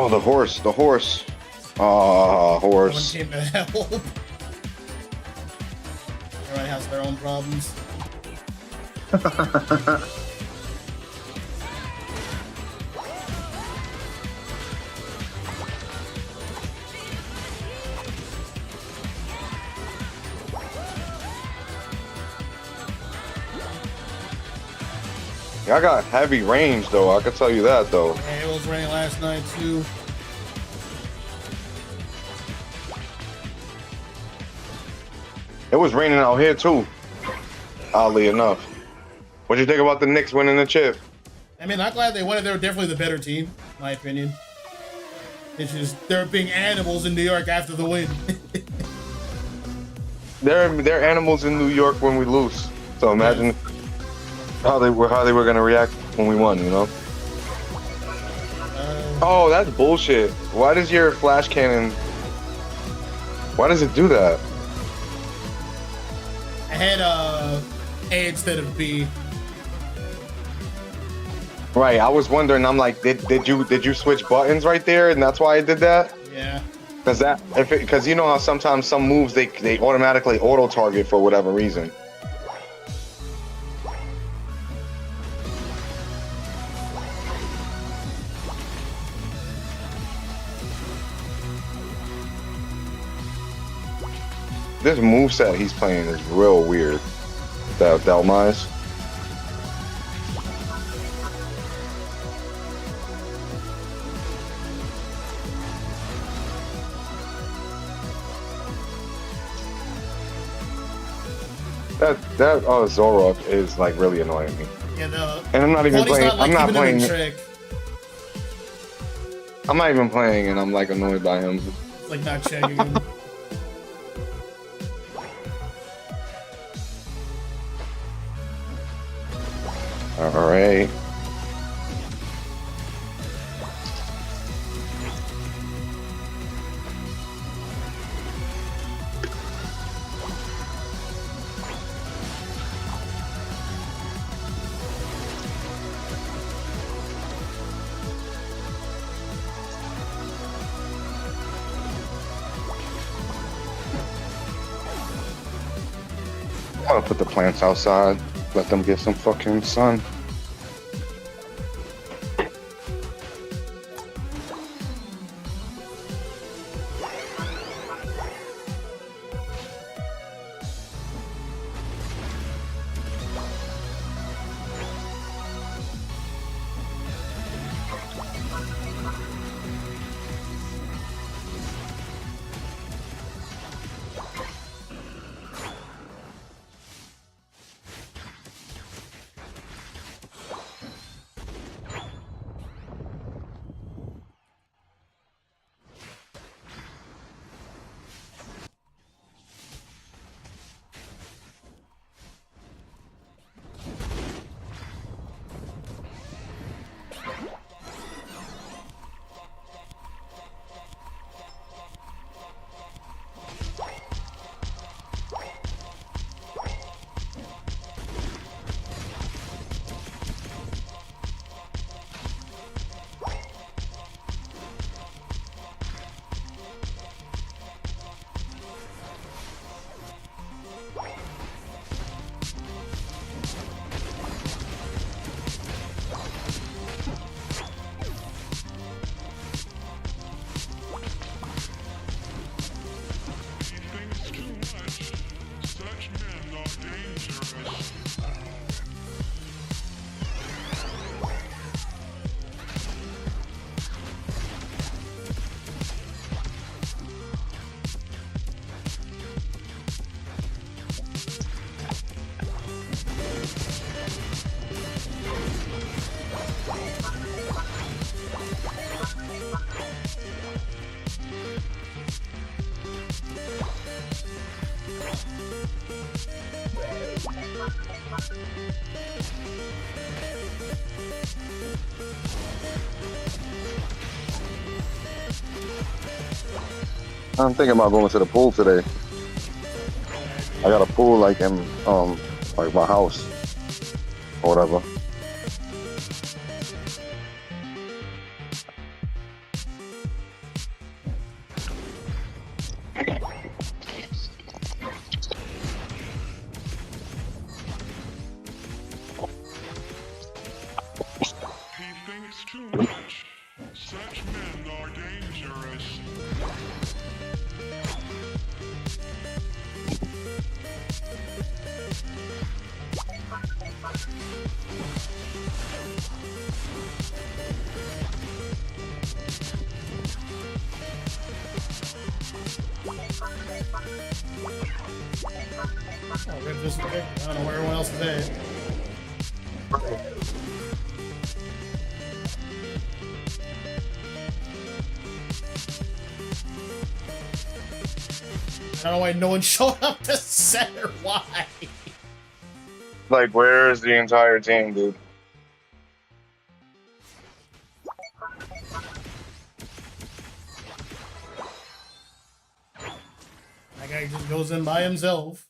Oh, the horse. Oh, No one horse. came to help. Everybody has their own problems. Y'all got heavy range though, I can tell you that though. Yeah, it was raining last night too. It was raining out here too, oddly enough. What'd you think about the Knicks winning the chip? I mean, I'm glad they won it. They were definitely the better team, in my opinion. It's just they're being animals in New York after the win. They're animals in New York when we lose. So imagine how they were gonna react when we won, you know? Oh, that's bullshit. Why does your flash cannon? Why does it do that? I had A instead of B. Right, I was wondering. I'm like, did you switch buttons right there, and that's why I did that? Yeah. Because you know how sometimes some moves they automatically auto target for whatever reason. This moveset he's playing is real weird. That Delmise. That Zorok is like really annoying me. Yeah, no. And I'm not even Cody's playing. not, like, I'm not keeping him in playing. trick. I'm not even playing, and I'm like annoyed by him. Like not checking him. All right. I'm gonna put the plants outside, let them get some fucking sun. I'm thinking about going to the pool today. I got a pool like in like my house or whatever. He thinks too much. Such men are dangerous. Oh, we're just, I don't know where everyone else is at. I don't know why no one showed up to center. Why? Like, where's the entire team, dude? That guy just goes in by himself.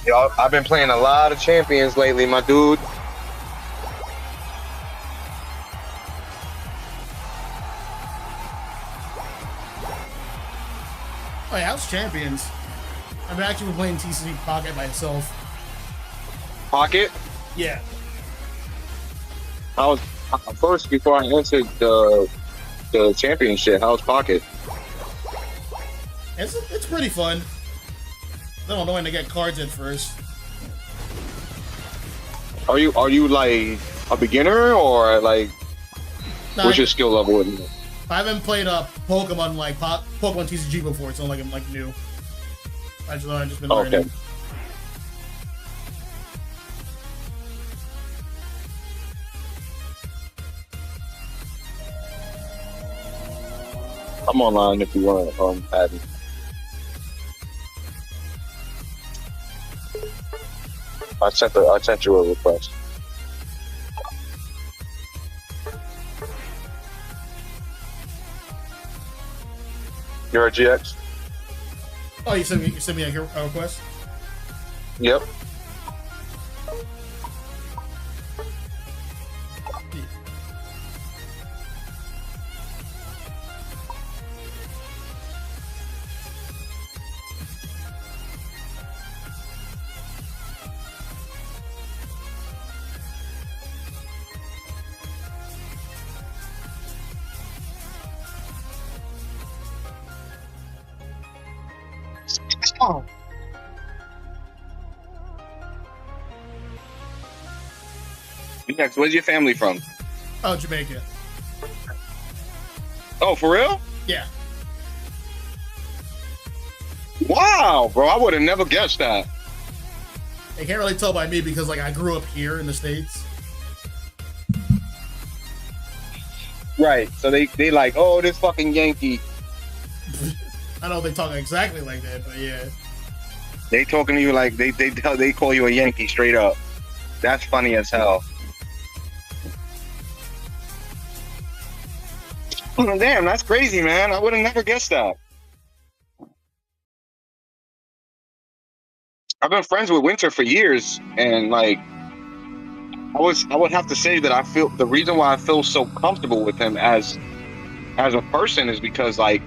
Yo, I've been playing a lot of champions lately, my dude. Oh yeah, how's Champions? I've actually been playing TCG Pocket myself. Pocket. Yeah. I was first before I entered the championship. How's Pocket? It's pretty fun. I don't know when to get cards at first. Are you like a beginner or like No, what's your skill level in it? I haven't played Pokemon like Pokemon TCG before. It's only like new. I've just been learning. Okay. I'm online if you want to add me. I sent you a request. You're a GX? Oh, you sent me a request? Yep. Oh. Next, where's your family from? Oh, Jamaica. Oh, for real? Yeah. Wow, bro, I would have never guessed that. They can't really tell by me because like I grew up here in the States. Right. So they like, oh, this fucking Yankee. I don't know if they talk exactly like that, but yeah. They talking to you like they call you a Yankee straight up. That's funny as hell. Oh, damn, that's crazy, man. I would have never guessed that. I've been friends with Winter for years, and like, I would have to say that I feel the reason why I feel so comfortable with him as a person is because like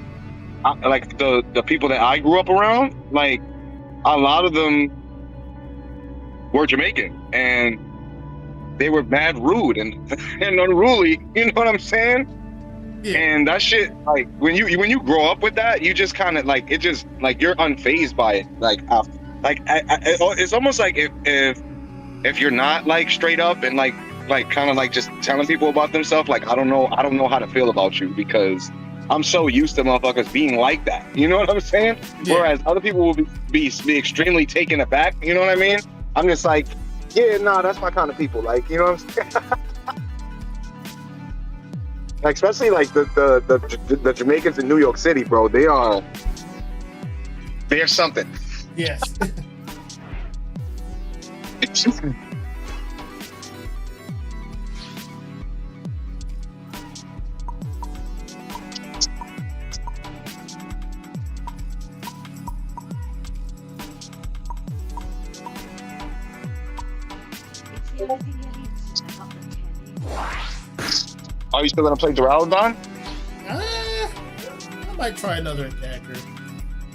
the people that I grew up around, like a lot of them were Jamaican, and they were mad rude and unruly. You know what I'm saying? Yeah. And that shit, like when you grow up with that, you just kind of like it just like you're unfazed by it. Like it's almost like if you're not like straight up and like kind of like just telling people about themselves, like I don't know how to feel about you because I'm so used to motherfuckers being like that. You know what I'm saying? Yeah. Whereas other people will be extremely taken aback. You know what I mean? I'm just like, yeah, nah, that's my kind of people. Like, you know what I'm saying? Like, especially like the Jamaicans in New York City, bro. They're something. Yes. Are you still gonna play Duraludon? I might try another attacker.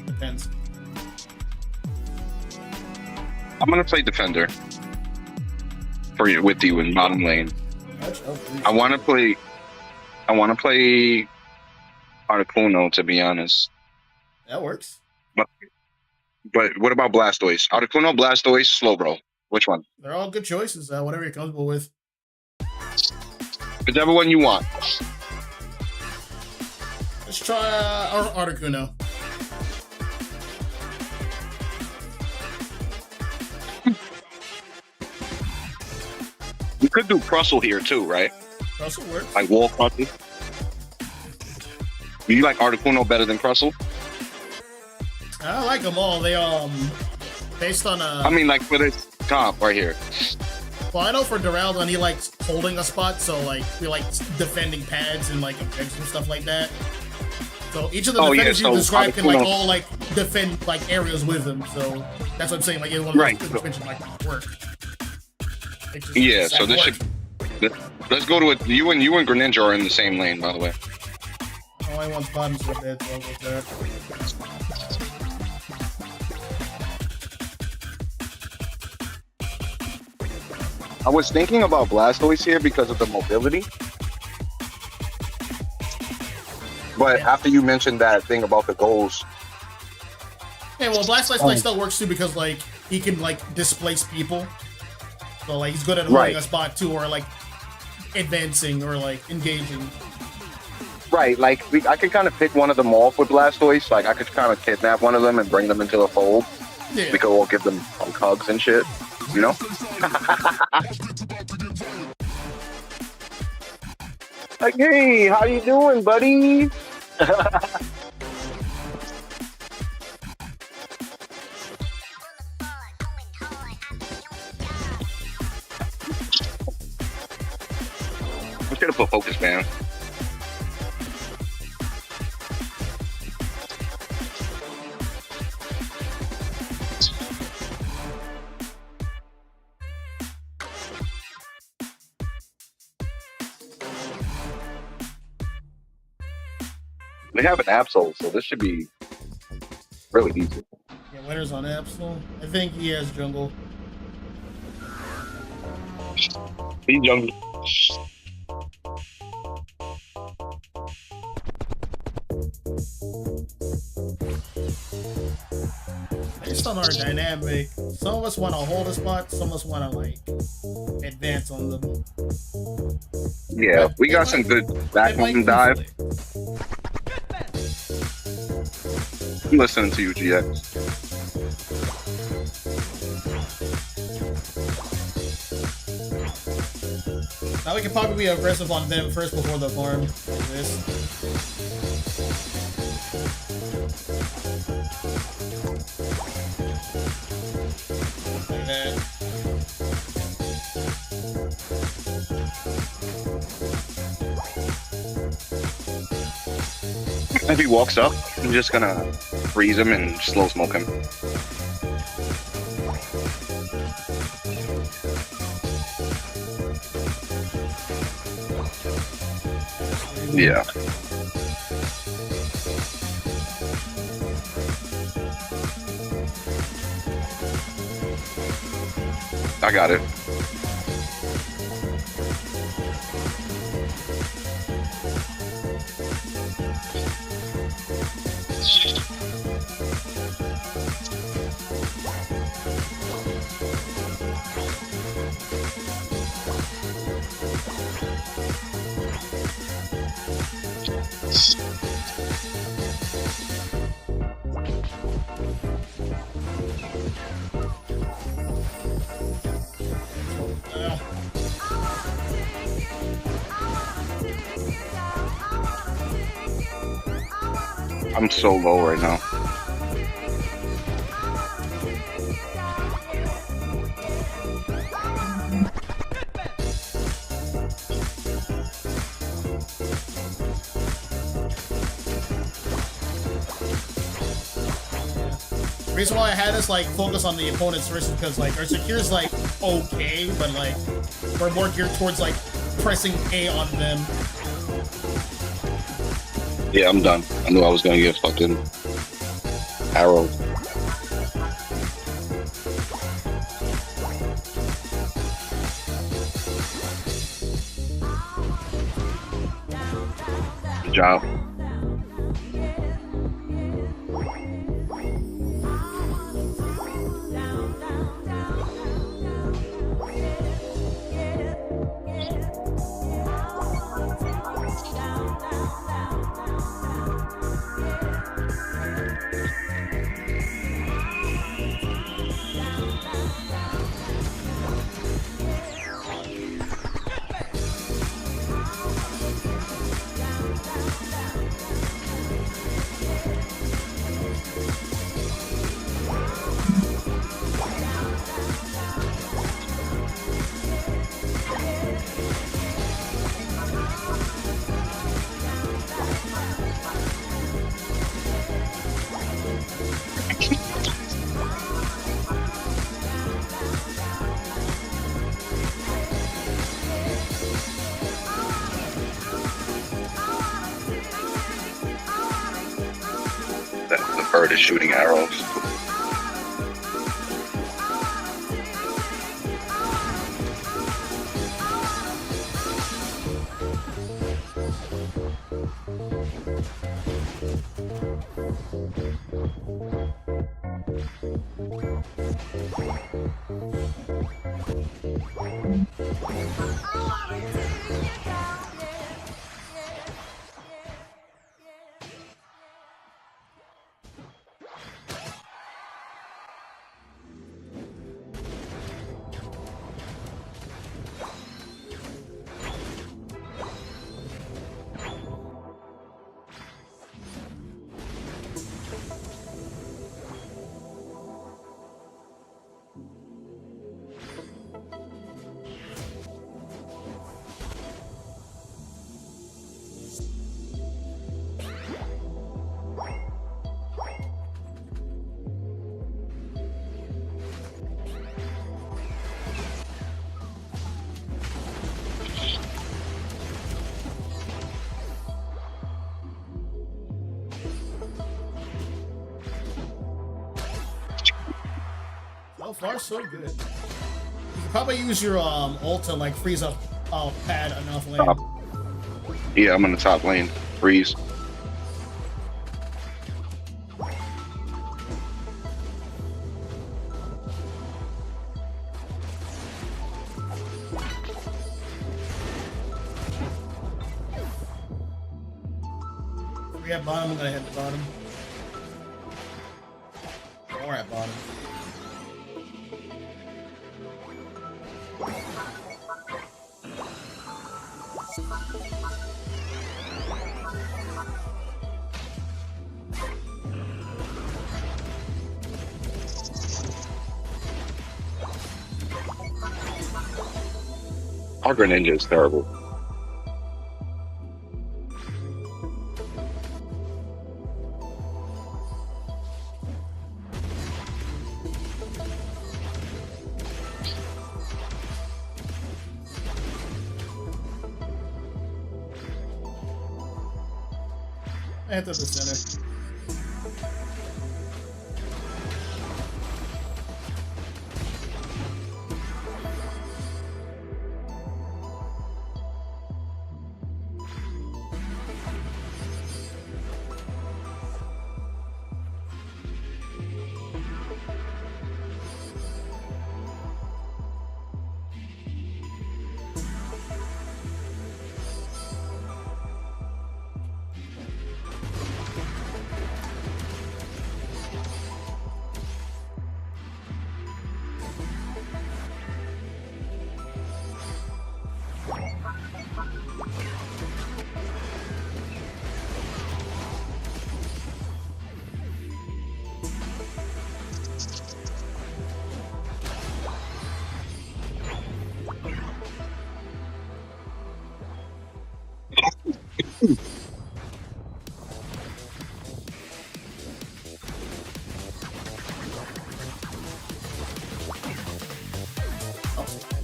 Depends. I'm gonna play Defender with you in bottom lane. I want to play Articuno, to be honest. That works. But what about Blastoise? Articuno, Blastoise, Slowbro. Which one? They're all good choices. Whatever you're comfortable with. Whichever one you want. Let's try Articuno. We could do Crustle here too, right? Crustle works. Like Wall Crustle. Do you like Articuno better than Crustle? I like them all. They based on I mean, like for this comp right here. Well, I know for Duraludon, he likes holding a spot, so like we like defending pads and like objects and stuff like that. So each of the Oh, yeah, defenders you so described can like Articuno- all like defend like areas with them. So that's what I'm saying. Like it one Right. mention like work. Like, just Yeah, exact so this work. should. Let's go to it. You and Greninja are in the same lane, by the way. Only one's bottoms are dead, so I'll go with that. I was thinking about Blastoise here because of the mobility. But after you mentioned that thing about the goals, Yeah, well, Blastoise play still works too because like he can like displace people. So like he's good at holding Right. a spot too, or like advancing or like engaging. right, like I could kind of pick one of them off with Blastoise. Like I could kind of kidnap one of them and bring them into the fold. Yeah. We could all give them hugs and shit, you know? Like, hey, how you doing, buddy? I'm gonna put focus, man. They have an Absol, so this should be really easy. Yeah, winners on Absol. I think he has jungle. Be young. Based on our dynamic, some of us want to hold a spot, some of us want to like advance on them. Yeah, we got some good back It might and dive. conflict. I'm listening to you, GX. Now we can probably be aggressive on them first before the farm. Like this. Like that. If he walks up, I'm just gonna freeze him and slow smoke him. Yeah. I got it. I'm so low right now. The reason why I had us like focus on the opponents first is because like our secure's like okay, but like we're more geared towards like pressing A on them. Yeah, I'm done. I knew I was gonna get fucking arrowed. Good job. bird is shooting arrows. So far, so good. You could probably use your ult to like freeze up pad enough lane. Top. Yeah, I'm in the top lane. Freeze. We at bottom, I'm gonna hit the bottom. Or at bottom. Our Greninja is terrible. I hit the center.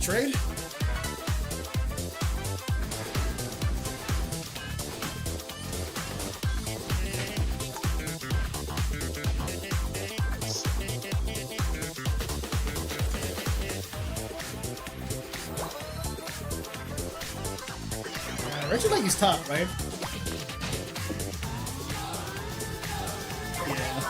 Trade? Richard like he's top, right? Yeah.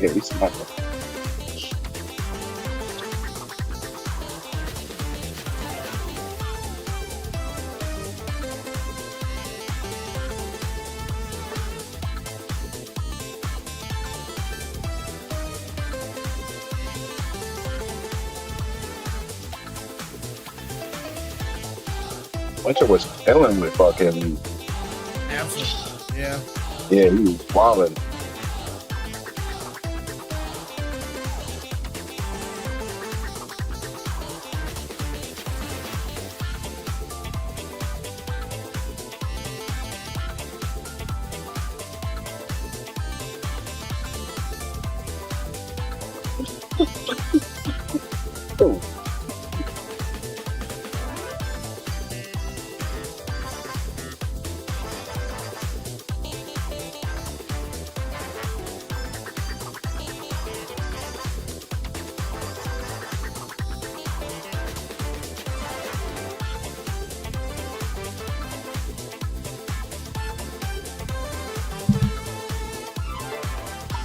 Yeah, he's smart. Winter was killing with fucking. Absolutely. Yeah. Yeah, he was wilding. Oh,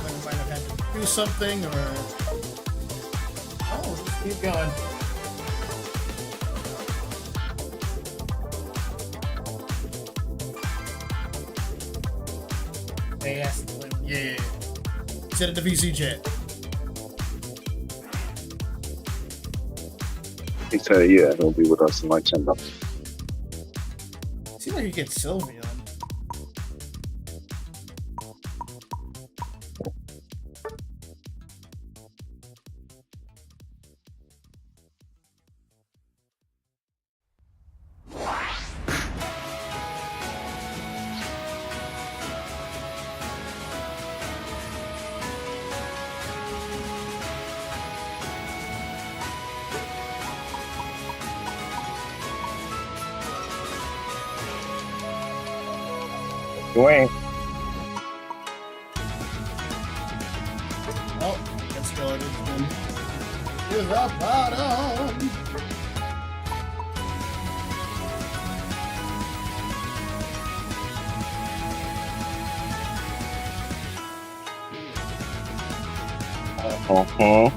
Like if I have to do something or. Oh, just keep going. Hey, yes. Yeah. Sit at the VC jet. he said, yeah, he'll be with us in like 10 minutes. Seems like you get Sylveon. You ain't. Oh, let's go. To the bottom. Uh-huh.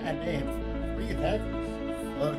God damn. Free attackers. Fuck.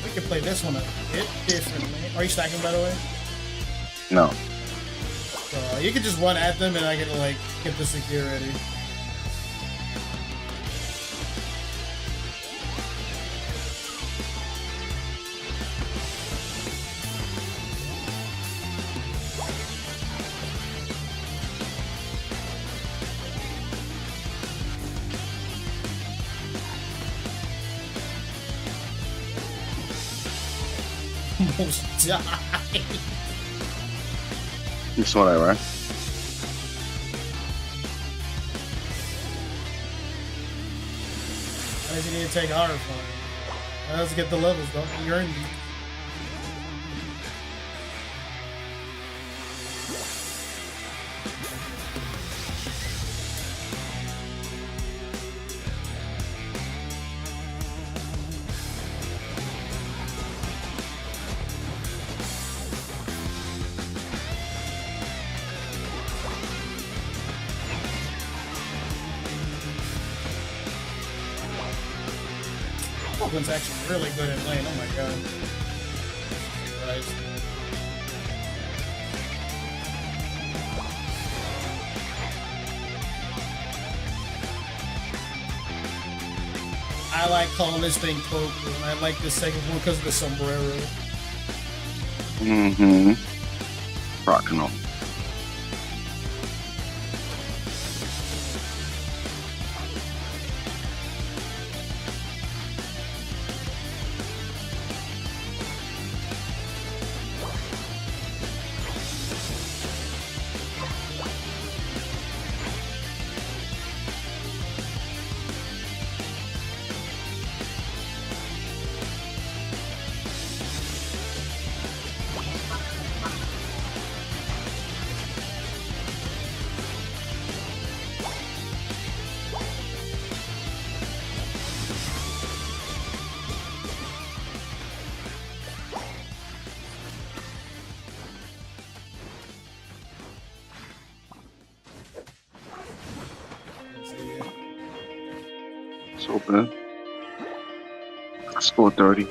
We can play this one a bit differently. Are you stacking, by the way? No. So you can just run at them and I can like get the secure ready. almost died. This one, right? Why does he need to take hard for it? Let's get the levels, though. You're in. One's actually really good at lane. Oh my god. Right. I like calling this thing Coco, and I like the second one because of the sombrero. Mm-hmm. Rocking on. It's open. I scored 30.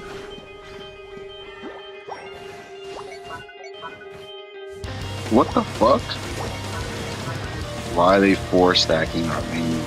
What the fuck? Why are they 4 stacking on me?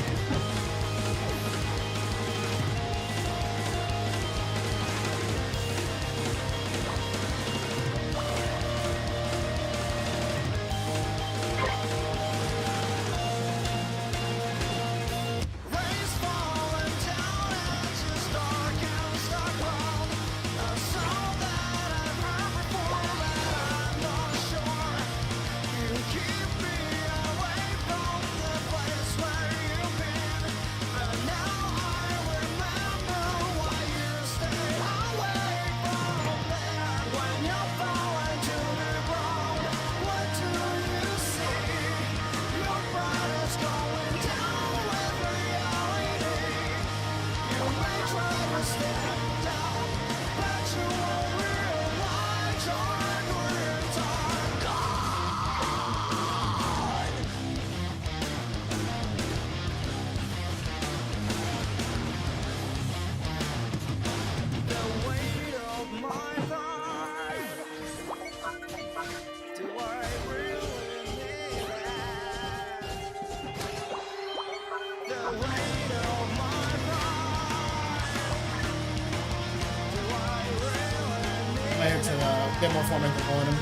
Later to get more format to calling him.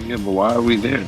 Yeah, but why are we there?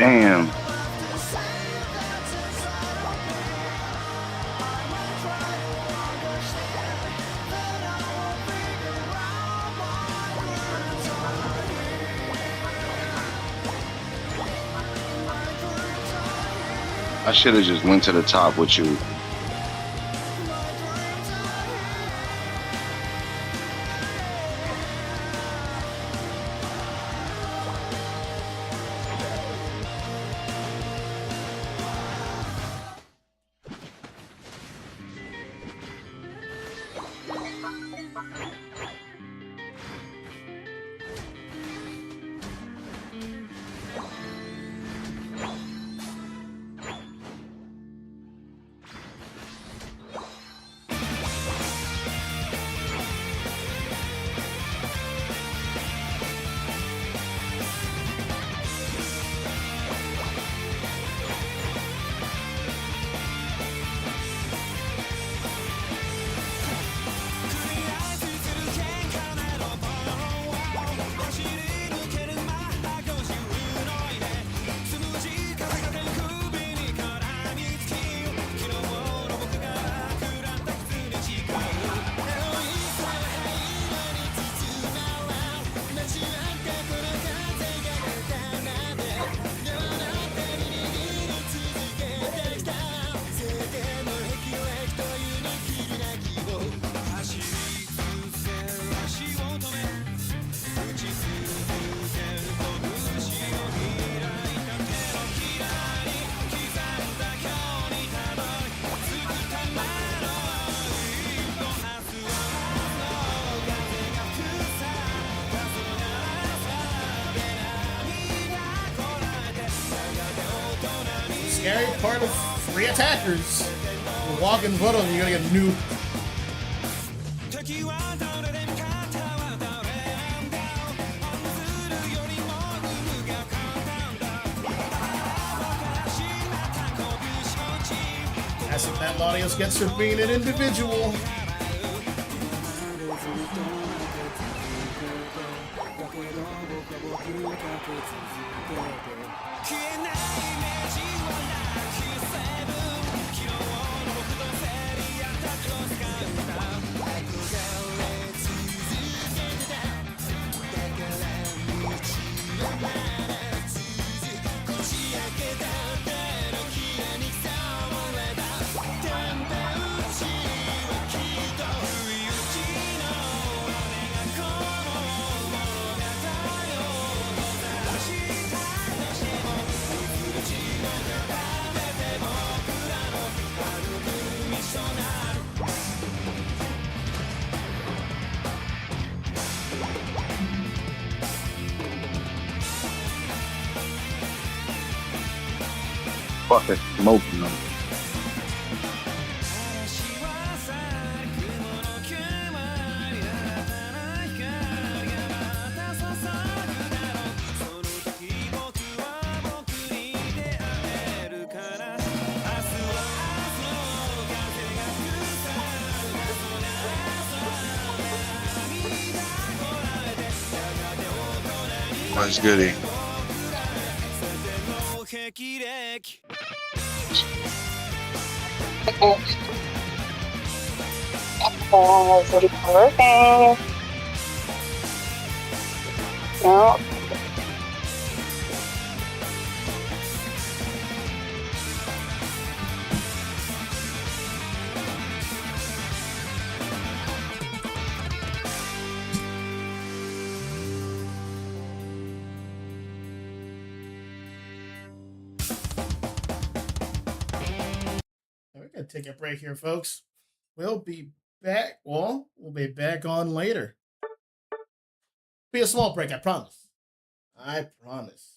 Damn. I should have just went to the top with you. Scary part of free attackers. You walk in front of them, you're gonna get nuked. That's what that Latios gets for being an individual. Fucking smoking them. What's goody? Perfect. No. We're gonna take a break here, folks. We'll be back. Well, we'll be back on later. Be a small break, I promise. I promise.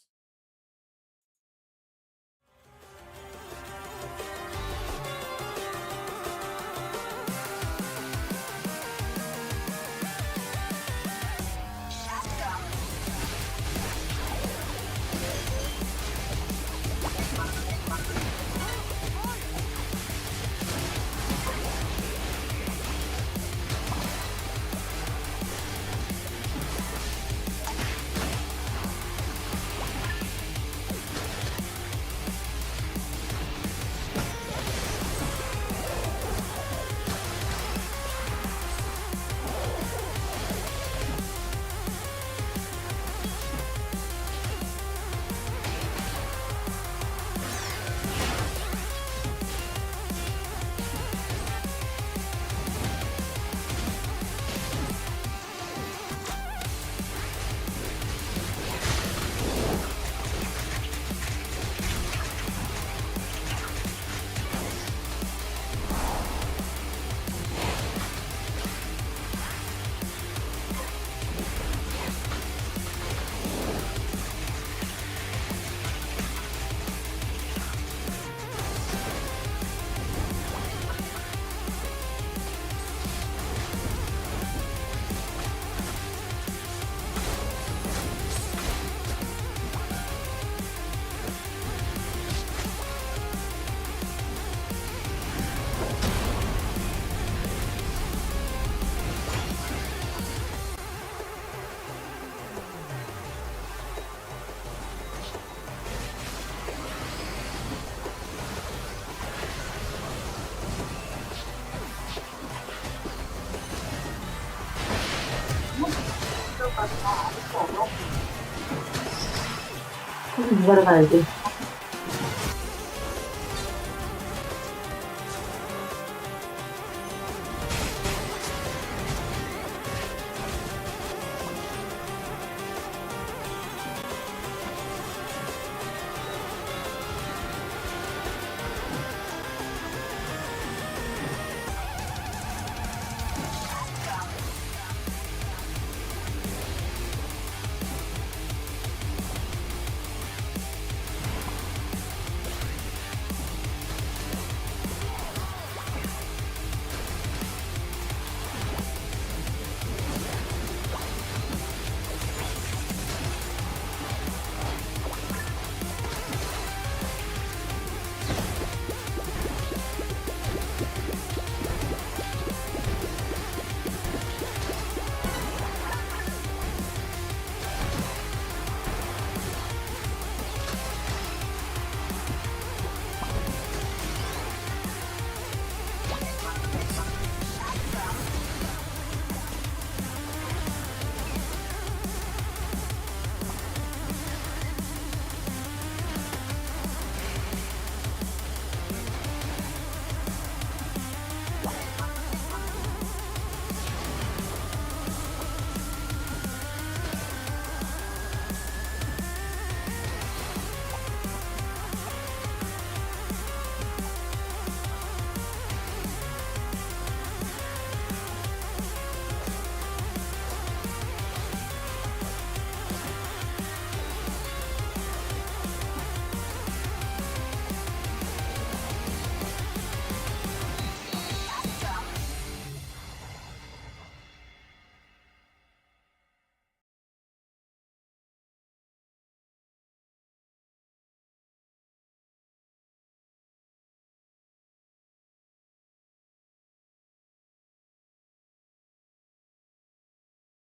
What about this?